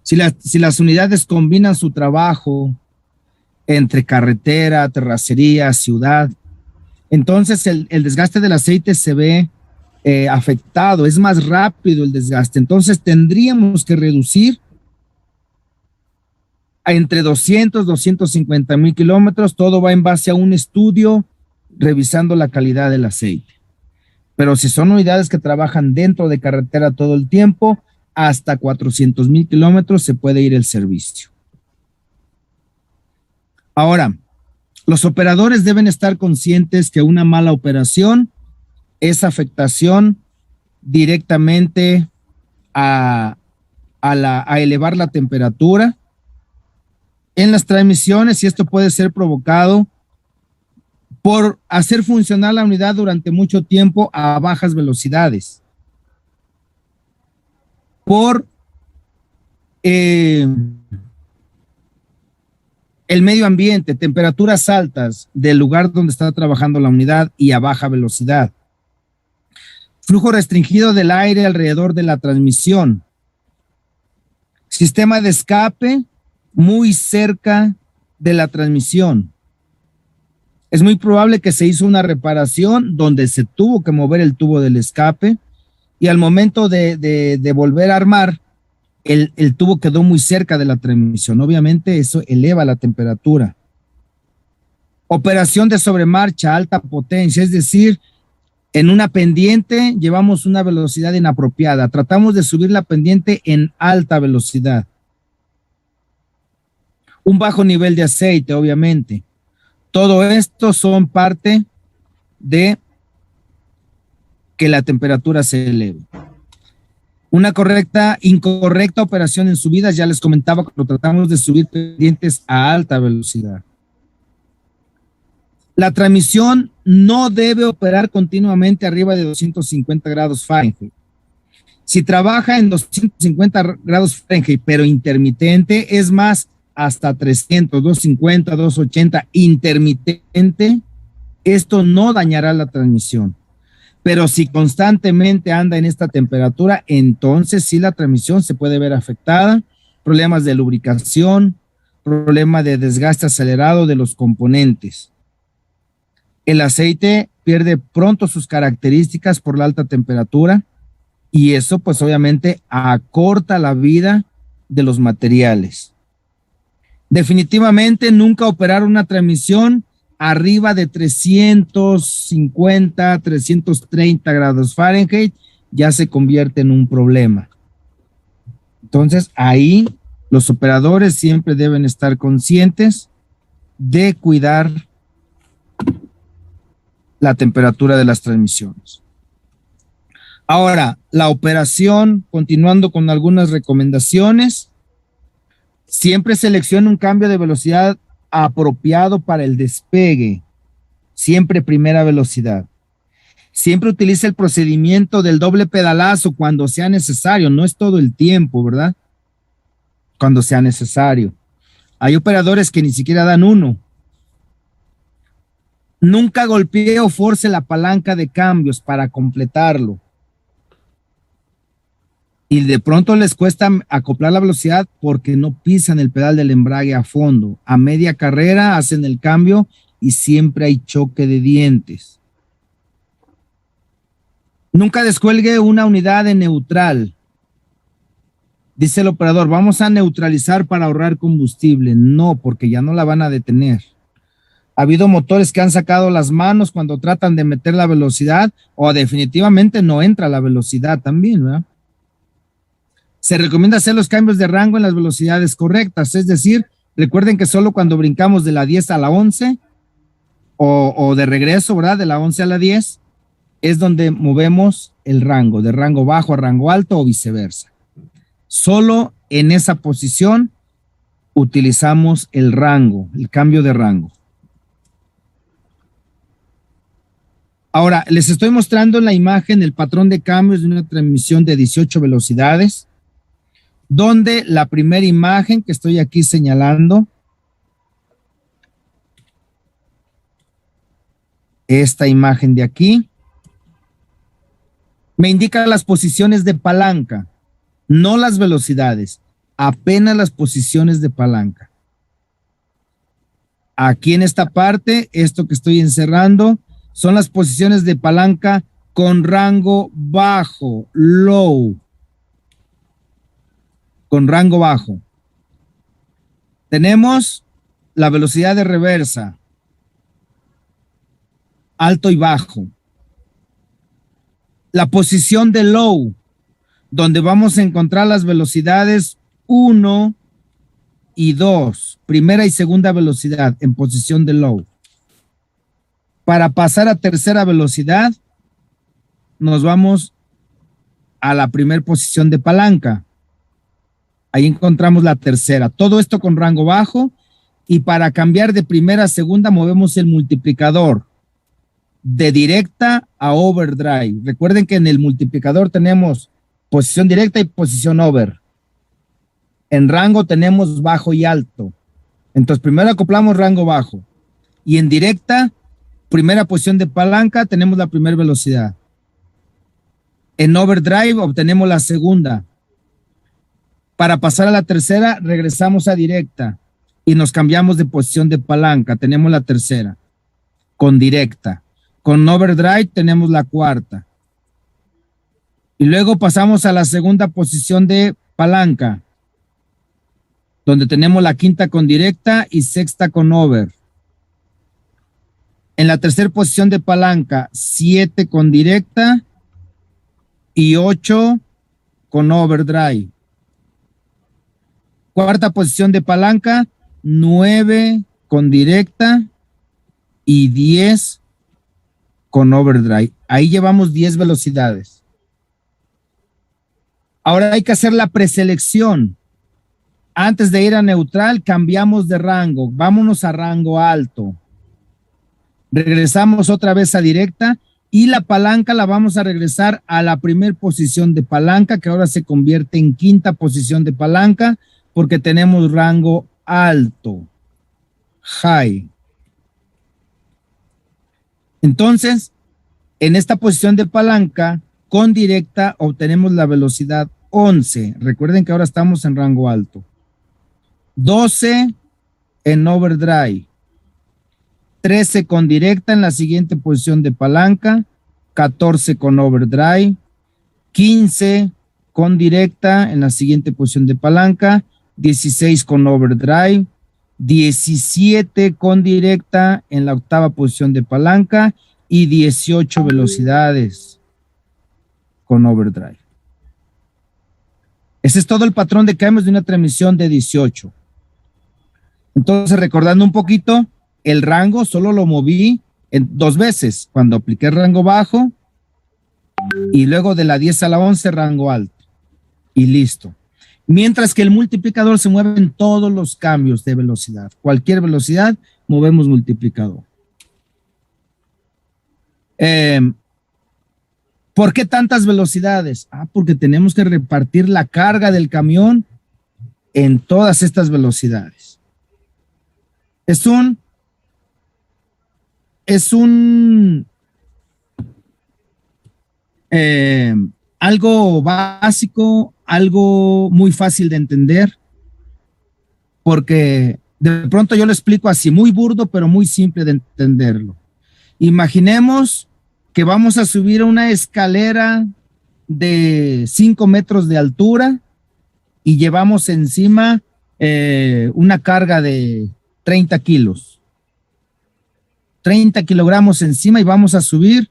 Si las unidades combinan su trabajo entre carretera, terracería, ciudad, entonces el desgaste del aceite se ve afectado, es más rápido el desgaste. Entonces tendríamos que reducir a entre 200, 250,000 kilómetros. Todo va en base a un estudio revisando la calidad del aceite. Pero si son unidades que trabajan dentro de carretera todo el tiempo, hasta 400,000 kilómetros se puede ir el servicio. Ahora, los operadores deben estar conscientes que una mala operación es afectación directamente a elevar la temperatura en las transmisiones, y esto puede ser provocado por hacer funcionar la unidad durante mucho tiempo a bajas velocidades, por el medio ambiente, temperaturas altas del lugar donde está trabajando la unidad y a baja velocidad, flujo restringido del aire alrededor de la transmisión, sistema de escape muy cerca de la transmisión. Es muy probable que se hizo una reparación donde se tuvo que mover el tubo del escape, y al momento de volver a armar, el tubo quedó muy cerca de la transmisión. Obviamente eso eleva la temperatura. Operación de sobremarcha, alta potencia, es decir, en una pendiente llevamos una velocidad inapropiada. Tratamos de subir la pendiente en alta velocidad. Un bajo nivel de aceite, obviamente. Todo esto son parte de que la temperatura se eleve. Una incorrecta operación en subidas, ya les comentaba cuando tratamos de subir pendientes a alta velocidad. La transmisión no debe operar continuamente arriba de 250 grados Fahrenheit. Si trabaja en 250 grados Fahrenheit, pero intermitente, es más, hasta 300, 250, 280, intermitente, esto no dañará la transmisión. Pero si constantemente anda en esta temperatura, entonces sí la transmisión se puede ver afectada, problemas de lubricación, problema de desgaste acelerado de los componentes. El aceite pierde pronto sus características por la alta temperatura, y eso pues obviamente acorta la vida de los materiales. Definitivamente nunca operar una transmisión arriba de 350, 330 grados Fahrenheit ya se convierte en un problema. Entonces ahí los operadores siempre deben estar conscientes de cuidar la temperatura de las transmisiones. Ahora, la operación, continuando con algunas recomendaciones, siempre seleccione un cambio de velocidad apropiado para el despegue, siempre primera velocidad. Siempre utilice el procedimiento del doble pedalazo cuando sea necesario, no es todo el tiempo, ¿verdad? Cuando sea necesario. Hay operadores que ni siquiera dan uno. Nunca golpee o force la palanca de cambios para completarlo. Y de pronto les cuesta acoplar la velocidad porque no pisan el pedal del embrague a fondo. A media carrera hacen el cambio y siempre hay choque de dientes. Nunca descuelgue una unidad en neutral. Dice el operador, vamos a neutralizar para ahorrar combustible. No, porque ya no la van a detener. Ha habido motores que han sacado las manos cuando tratan de meter la velocidad o definitivamente no entra la velocidad también, ¿verdad? Se recomienda hacer los cambios de rango en las velocidades correctas, es decir, recuerden que solo cuando brincamos de la 10 a la 11 o de regreso, ¿verdad? De la 11 a la 10 es donde movemos el rango, de rango bajo a rango alto o viceversa. Solo en esa posición utilizamos el rango, el cambio de rango. Ahora, les estoy mostrando en la imagen el patrón de cambios de una transmisión de 18 velocidades, donde la primera imagen que estoy aquí señalando, esta imagen de aquí, me indica las posiciones de palanca, no las velocidades, apenas las posiciones de palanca. Aquí en esta parte, esto que estoy encerrando, son las posiciones de palanca con rango bajo, low. Con rango bajo. Tenemos la velocidad de reversa, alto y bajo. La posición de low, donde vamos a encontrar las velocidades 1 y 2, primera y segunda velocidad en posición de low. Para pasar a tercera velocidad, nos vamos a la primera posición de palanca. Ahí encontramos la tercera. Todo esto con rango bajo. Y para cambiar de primera a segunda, movemos el multiplicador de directa a overdrive. Recuerden que en el multiplicador tenemos posición directa y posición over. En rango tenemos bajo y alto. Entonces, primero acoplamos rango bajo. Y en directa, primera posición de palanca, tenemos la primera velocidad. En overdrive obtenemos la segunda. Para pasar a la tercera, regresamos a directa y nos cambiamos de posición de palanca. Tenemos la tercera con directa. Con overdrive tenemos la cuarta. Y luego pasamos a la segunda posición de palanca, donde tenemos la quinta con directa y sexta con over. En la tercera posición de palanca, 7 con directa y 8 con overdrive. Cuarta posición de palanca, 9 con directa y 10 con overdrive. Ahí llevamos 10 velocidades. Ahora hay que hacer la preselección. Antes de ir a neutral, cambiamos de rango. Vámonos a rango alto. Regresamos otra vez a directa y la palanca la vamos a regresar a la primera posición de palanca, que ahora se convierte en quinta posición de palanca, porque tenemos rango alto, high. Entonces, en esta posición de palanca, con directa obtenemos la velocidad 11. Recuerden que ahora estamos en rango alto. 12 en overdrive. 13 con directa en la siguiente posición de palanca. 14 con overdrive. 15 con directa en la siguiente posición de palanca. 16 con overdrive, 17 con directa en la octava posición de palanca y 18 velocidades con overdrive. Ese es todo el patrón de cambios de una transmisión de 18. Entonces, recordando un poquito, el rango solo lo moví en 2 veces, cuando apliqué rango bajo y luego de la 10 a la 11 rango alto y listo. Mientras que el multiplicador se mueve en todos los cambios de velocidad. Cualquier velocidad, movemos multiplicador. ¿Por qué tantas velocidades? Porque tenemos que repartir la carga del camión en todas estas velocidades. Es algo básico, algo muy fácil de entender, porque de pronto yo lo explico así, muy burdo, pero muy simple de entenderlo. Imaginemos que vamos a subir una escalera de 5 metros de altura y llevamos encima una carga de 30 kilos. 30 kilogramos encima y vamos a subir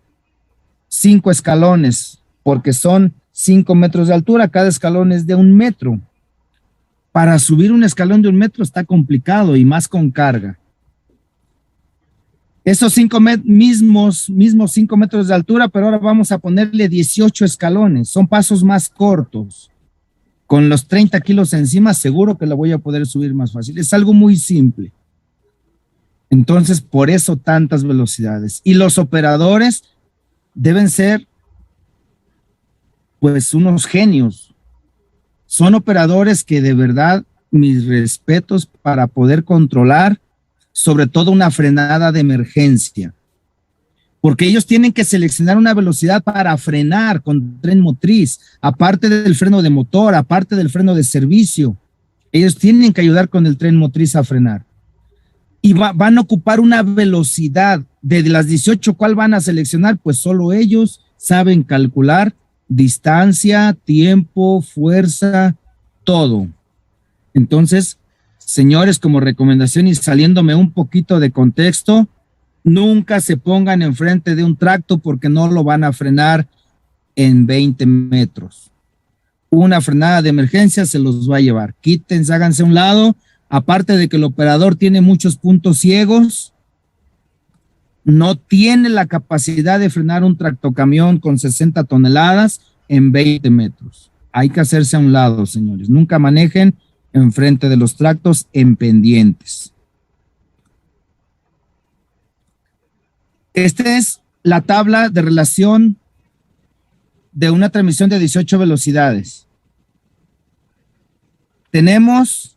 5 escalones, porque son 5 metros de altura, cada escalón es de 1 metro. Para subir un escalón de 1 metro está complicado y más con carga. Esos mismos 5 metros de altura, pero ahora vamos a ponerle 18 escalones, son pasos más cortos. Con los 30 kilos encima, seguro que la voy a poder subir más fácil. Es algo muy simple. Entonces, por eso tantas velocidades. Y los operadores deben ser, pues, unos genios. Son operadores que de verdad, mis respetos para poder controlar, sobre todo una frenada de emergencia. Porque ellos tienen que seleccionar una velocidad para frenar con tren motriz, aparte del freno de motor, aparte del freno de servicio. Ellos tienen que ayudar con el tren motriz a frenar. Y van a ocupar una velocidad de las 18, ¿cuál van a seleccionar? Pues solo ellos saben calcular distancia, tiempo, fuerza, todo. Entonces, señores, como recomendación y saliéndome un poquito de contexto, nunca se pongan enfrente de un tracto porque no lo van a frenar en 20 metros. Una frenada de emergencia se los va a llevar. Quítense, háganse a un lado. Aparte de que el operador tiene muchos puntos ciegos, no tiene la capacidad de frenar un tractocamión con 60 toneladas en 20 metros. Hay que hacerse a un lado, señores. Nunca manejen enfrente de los tractos en pendientes. Esta es la tabla de relación de una transmisión de 18 velocidades. Tenemos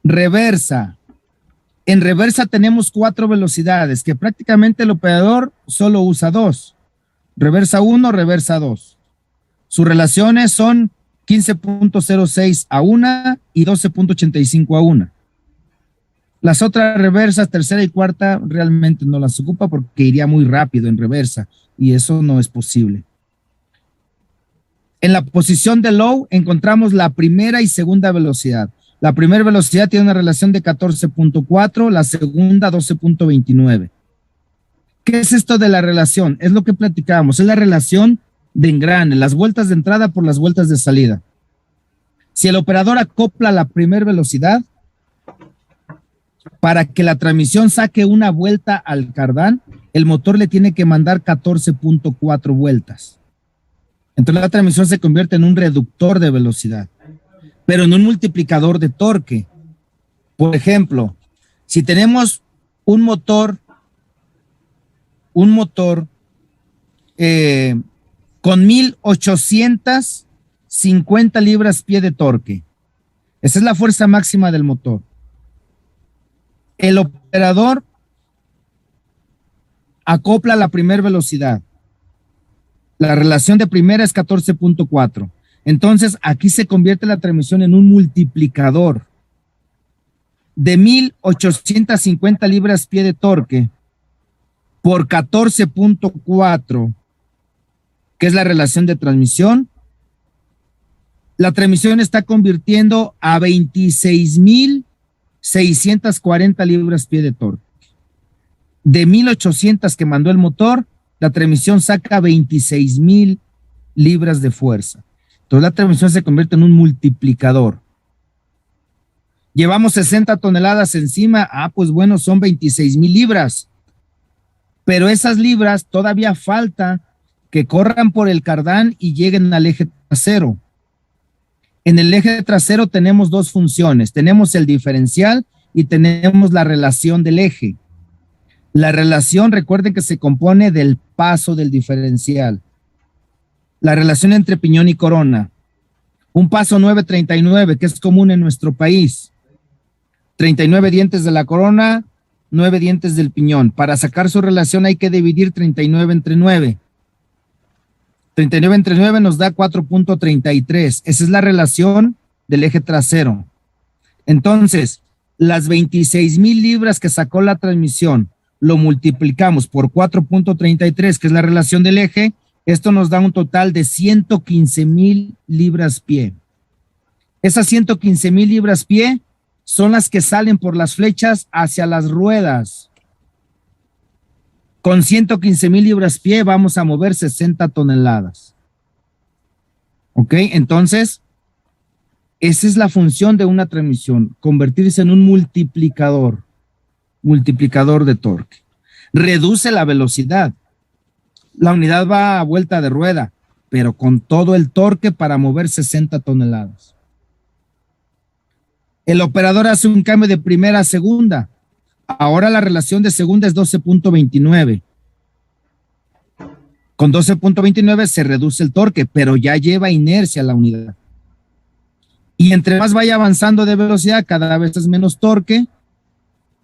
reversa. En reversa tenemos 4 velocidades, que prácticamente el operador solo usa 2. Reversa 1, reversa 2. Sus relaciones son 15.06 a 1 y 12.85 a 1. Las otras reversas, tercera y cuarta, realmente no las ocupa porque iría muy rápido en reversa y eso no es posible. En la posición de low encontramos la primera y segunda velocidad. La primera velocidad tiene una relación de 14.4, la segunda 12.29. ¿Qué es esto de la relación? Es lo que platicábamos, es la relación de engrane, las vueltas de entrada por las vueltas de salida. Si el operador acopla la primera velocidad, para que la transmisión saque una vuelta al cardán, el motor le tiene que mandar 14.4 vueltas. Entonces la transmisión se convierte en un reductor de velocidad, pero en un multiplicador de torque. Por ejemplo, si tenemos un motor con 1850 libras-pie de torque, esa es la fuerza máxima del motor. El operador acopla la primera velocidad. La relación de primera es 14.4. Entonces, aquí se convierte la transmisión en un multiplicador de 1850 libras-pie de torque por 14.4, que es la relación de transmisión. La transmisión está convirtiendo a 26,640 libras-pie de torque. De 1800 que mandó el motor, la transmisión saca 26,000 libras de fuerza. Entonces la transmisión se convierte en un multiplicador. Llevamos 60 toneladas encima, pues bueno, son 26,000 libras. Pero esas libras todavía falta que corran por el cardán y lleguen al eje trasero. En el eje trasero tenemos 2 funciones, tenemos el diferencial y tenemos la relación del eje. La relación, recuerden que se compone del paso del diferencial. la relación entre piñón y corona. Un paso 939, que es común en nuestro país. 39 dientes de la corona, 9 dientes del piñón. Para sacar su relación hay que dividir 39 entre 9. 39 entre 9 nos da 4.33. Esa es la relación del eje trasero. Entonces, las 26,000 libras que sacó la transmisión, lo multiplicamos por 4.33, que es la relación del eje. Esto nos da un total de 115,000 libras pie. Esas 115,000 libras pie son las que salen por las flechas hacia las ruedas. Con 115,000 libras pie vamos a mover 60 toneladas. ¿Ok? Entonces, esa es la función de una transmisión, convertirse en un multiplicador de torque. Reduce la velocidad. La unidad va a vuelta de rueda, pero con todo el torque para mover 60 toneladas. El operador hace un cambio de primera a segunda. Ahora la relación de segunda es 12.29. Con 12.29 se reduce el torque, pero ya lleva inercia la unidad. Y entre más vaya avanzando de velocidad, cada vez es menos torque,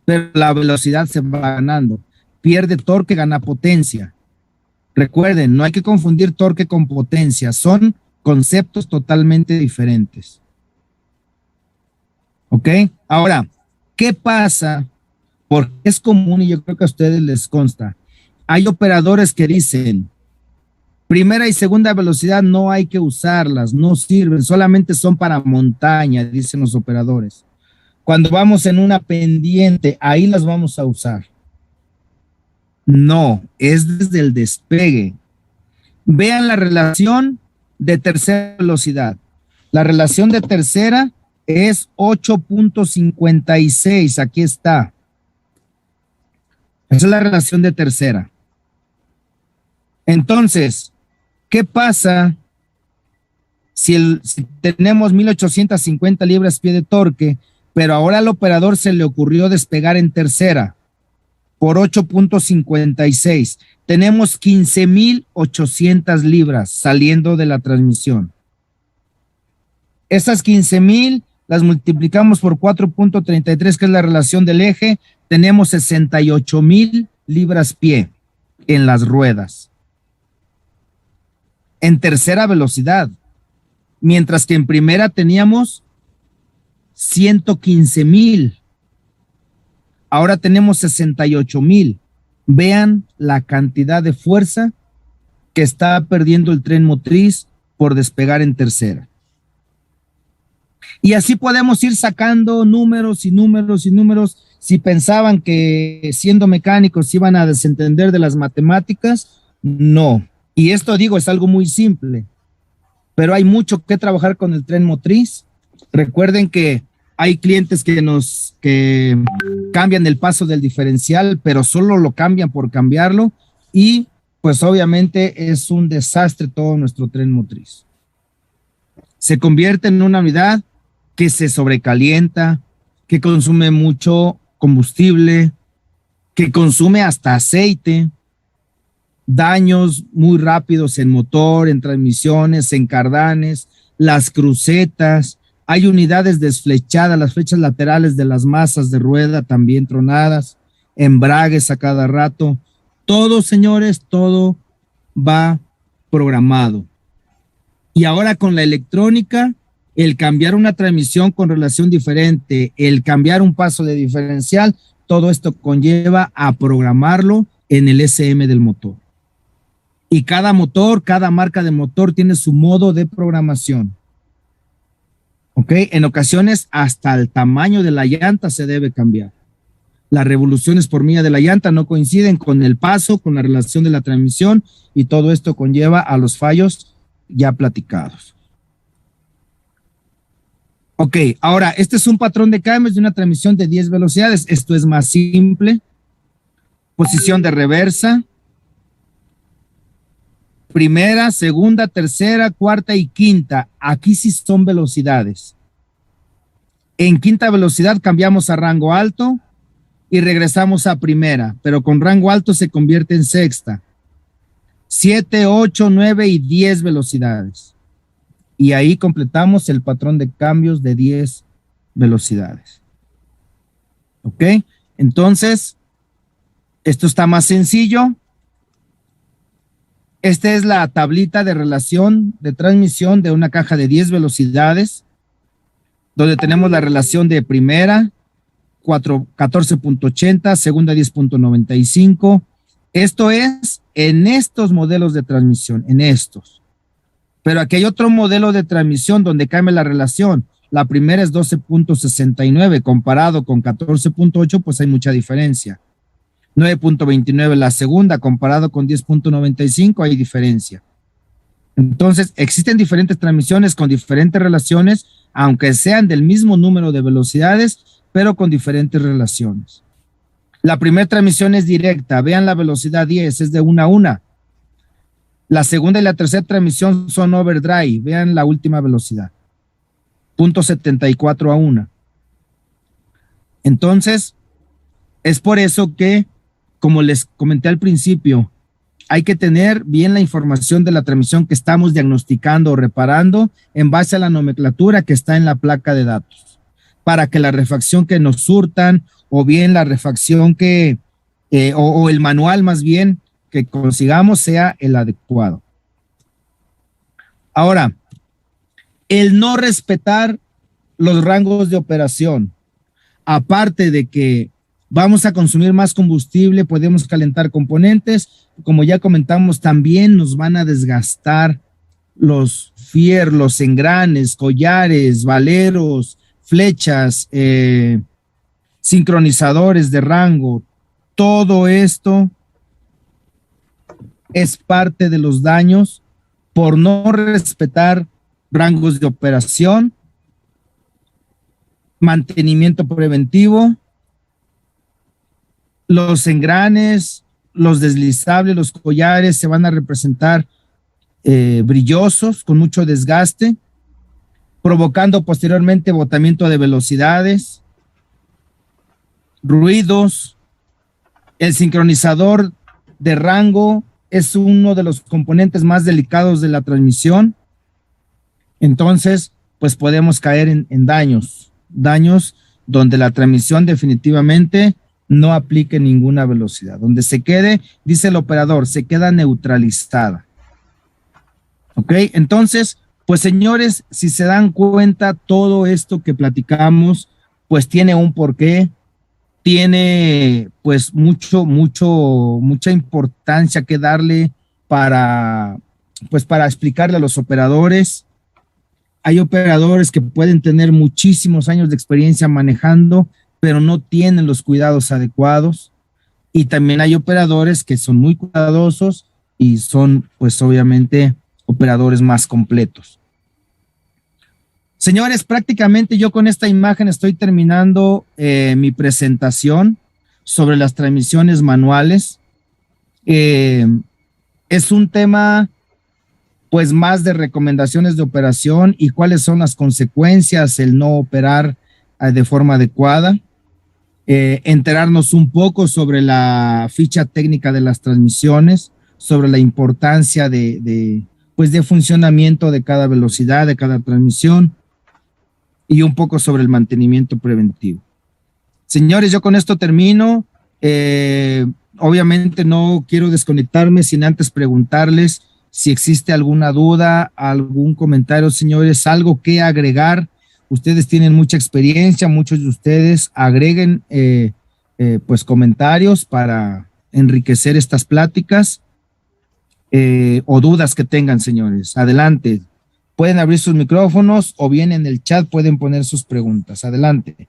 pero la velocidad se va ganando. Pierde torque, gana potencia. Recuerden, no hay que confundir torque con potencia, son conceptos totalmente diferentes. ¿Ok? Ahora, ¿qué pasa? Porque es común y yo creo que a ustedes les consta. Hay operadores que dicen, primera y segunda velocidad no hay que usarlas, no sirven, solamente son para montaña, dicen los operadores. Cuando vamos en una pendiente, ahí las vamos a usar. No, es desde el despegue. Vean la relación de tercera velocidad. La relación de tercera es 8.56, aquí está. Esa es la relación de tercera. Entonces, ¿qué pasa si tenemos 1,850 libras pie de torque, pero ahora al operador se le ocurrió despegar en tercera por 8.56? Tenemos 15,800 libras saliendo de la transmisión. Esas 15,000 las multiplicamos por 4.33, que es la relación del eje, tenemos 68,000 libras pie en las ruedas. En tercera velocidad, mientras que en primera teníamos 115,000. Ahora tenemos 68,000. Vean la cantidad de fuerza que está perdiendo el tren motriz por despegar en tercera. Y así podemos ir sacando números y números y números. Si pensaban que siendo mecánicos iban a desentender de las matemáticas, no. Y esto, digo, es algo muy simple, pero hay mucho que trabajar con el tren motriz. Recuerden que hay clientes que cambian el paso del diferencial, pero solo lo cambian por cambiarlo, y pues obviamente es un desastre todo nuestro tren motriz. Se convierte en una unidad que se sobrecalienta, que consume mucho combustible, que consume hasta aceite, daños muy rápidos en motor, en transmisiones, en cardanes, las crucetas. Hay unidades desflechadas, las flechas laterales de las masas de rueda también tronadas, embragues a cada rato. Todo, señores, todo va programado. Y ahora con la electrónica, el cambiar una transmisión con relación diferente, el cambiar un paso de diferencial, todo esto conlleva a programarlo en el SM del motor. Y cada motor, cada marca de motor tiene su modo de programación. ¿Ok? En ocasiones hasta el tamaño de la llanta se debe cambiar. Las revoluciones por milla de la llanta no coinciden con el paso, con la relación de la transmisión, y todo esto conlleva a los fallos ya platicados. Ok, ahora, este es un patrón de cambios de una transmisión de 10 velocidades. Esto es más simple. Posición de reversa. Primera, segunda, tercera, cuarta y quinta. Aquí sí son velocidades. En quinta velocidad cambiamos a rango alto y regresamos a primera, pero con rango alto se convierte en sexta. 7, 8, 9 y 10 velocidades. Y ahí completamos el patrón de cambios de 10 velocidades. ¿Ok? Entonces, esto está más sencillo. Esta es la tablita de relación de transmisión de una caja de 10 velocidades, donde tenemos la relación de primera, 14.80, segunda 10.95. Esto es en estos modelos de transmisión, en estos. Pero aquí hay otro modelo de transmisión donde cambia la relación. La primera es 12.69, comparado con 14.8, pues hay mucha diferencia. 9.29 la segunda, comparado con 10.95, hay diferencia. Entonces, existen diferentes transmisiones con diferentes relaciones, aunque sean del mismo número de velocidades, pero con diferentes relaciones. La primera transmisión es directa, vean la velocidad 10, es de 1 a 1. La segunda y la tercera transmisión son overdrive, vean la última velocidad, 0.74 a 1. Entonces, es por eso que, como les comenté al principio, hay que tener bien la información de la transmisión que estamos diagnosticando o reparando en base a la nomenclatura que está en la placa de datos, para que la refacción que nos surtan o bien la refacción que, o el manual más bien que consigamos sea el adecuado. Ahora, el no respetar los rangos de operación, aparte de que vamos a consumir más combustible, podemos calentar componentes, como ya comentamos, también nos van a desgastar los fierros, los engranes, collares, valeros, flechas, sincronizadores de rango. Todo esto es parte de los daños por no respetar rangos de operación, mantenimiento preventivo. Los engranes, los deslizables, los collares se van a representar brillosos, con mucho desgaste, provocando posteriormente botamiento de velocidades, ruidos. El sincronizador de rango es uno de los componentes más delicados de la transmisión. Entonces, pues podemos caer en daños donde la transmisión definitivamente no aplique ninguna velocidad. Donde se quede, dice el operador, se queda neutralizada. ¿Ok? Entonces, pues señores, si se dan cuenta, todo esto que platicamos, pues tiene un porqué, tiene pues mucha importancia que darle para explicarle a los operadores. Hay operadores que pueden tener muchísimos años de experiencia manejando, pero no tienen los cuidados adecuados. Y también hay operadores que son muy cuidadosos y son, pues obviamente, operadores más completos. Señores, prácticamente yo con esta imagen estoy terminando mi presentación sobre las transmisiones manuales. Es un tema pues más de recomendaciones de operación y cuáles son las consecuencias el no operar de forma adecuada. Enterarnos un poco sobre la ficha técnica de las transmisiones, sobre la importancia de funcionamiento de cada velocidad, de cada transmisión, y un poco sobre el mantenimiento preventivo. Señores, yo con esto termino. Obviamente no quiero desconectarme sin antes preguntarles si existe alguna duda, algún comentario, señores, algo que agregar. Ustedes tienen mucha experiencia, muchos de ustedes agreguen pues comentarios para enriquecer estas pláticas o dudas que tengan, señores. Adelante. Pueden abrir sus micrófonos o bien en el chat pueden poner sus preguntas. Adelante.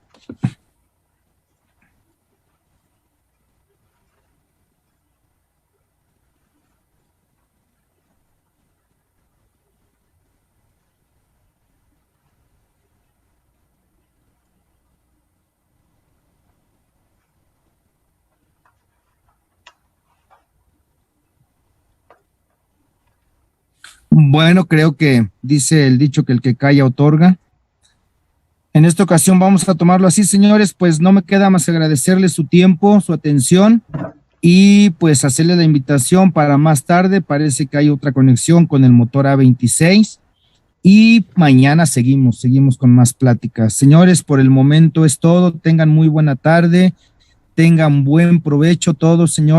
Bueno, creo que dice el dicho que el que calla otorga. En esta ocasión vamos a tomarlo así, señores, pues no me queda más agradecerles su tiempo, su atención. y pues hacerle la invitación para más tarde. Parece que hay otra conexión con el motor A26 y mañana seguimos con más pláticas. Señores, por el momento es todo. Tengan muy buena tarde, tengan buen provecho todos, señores.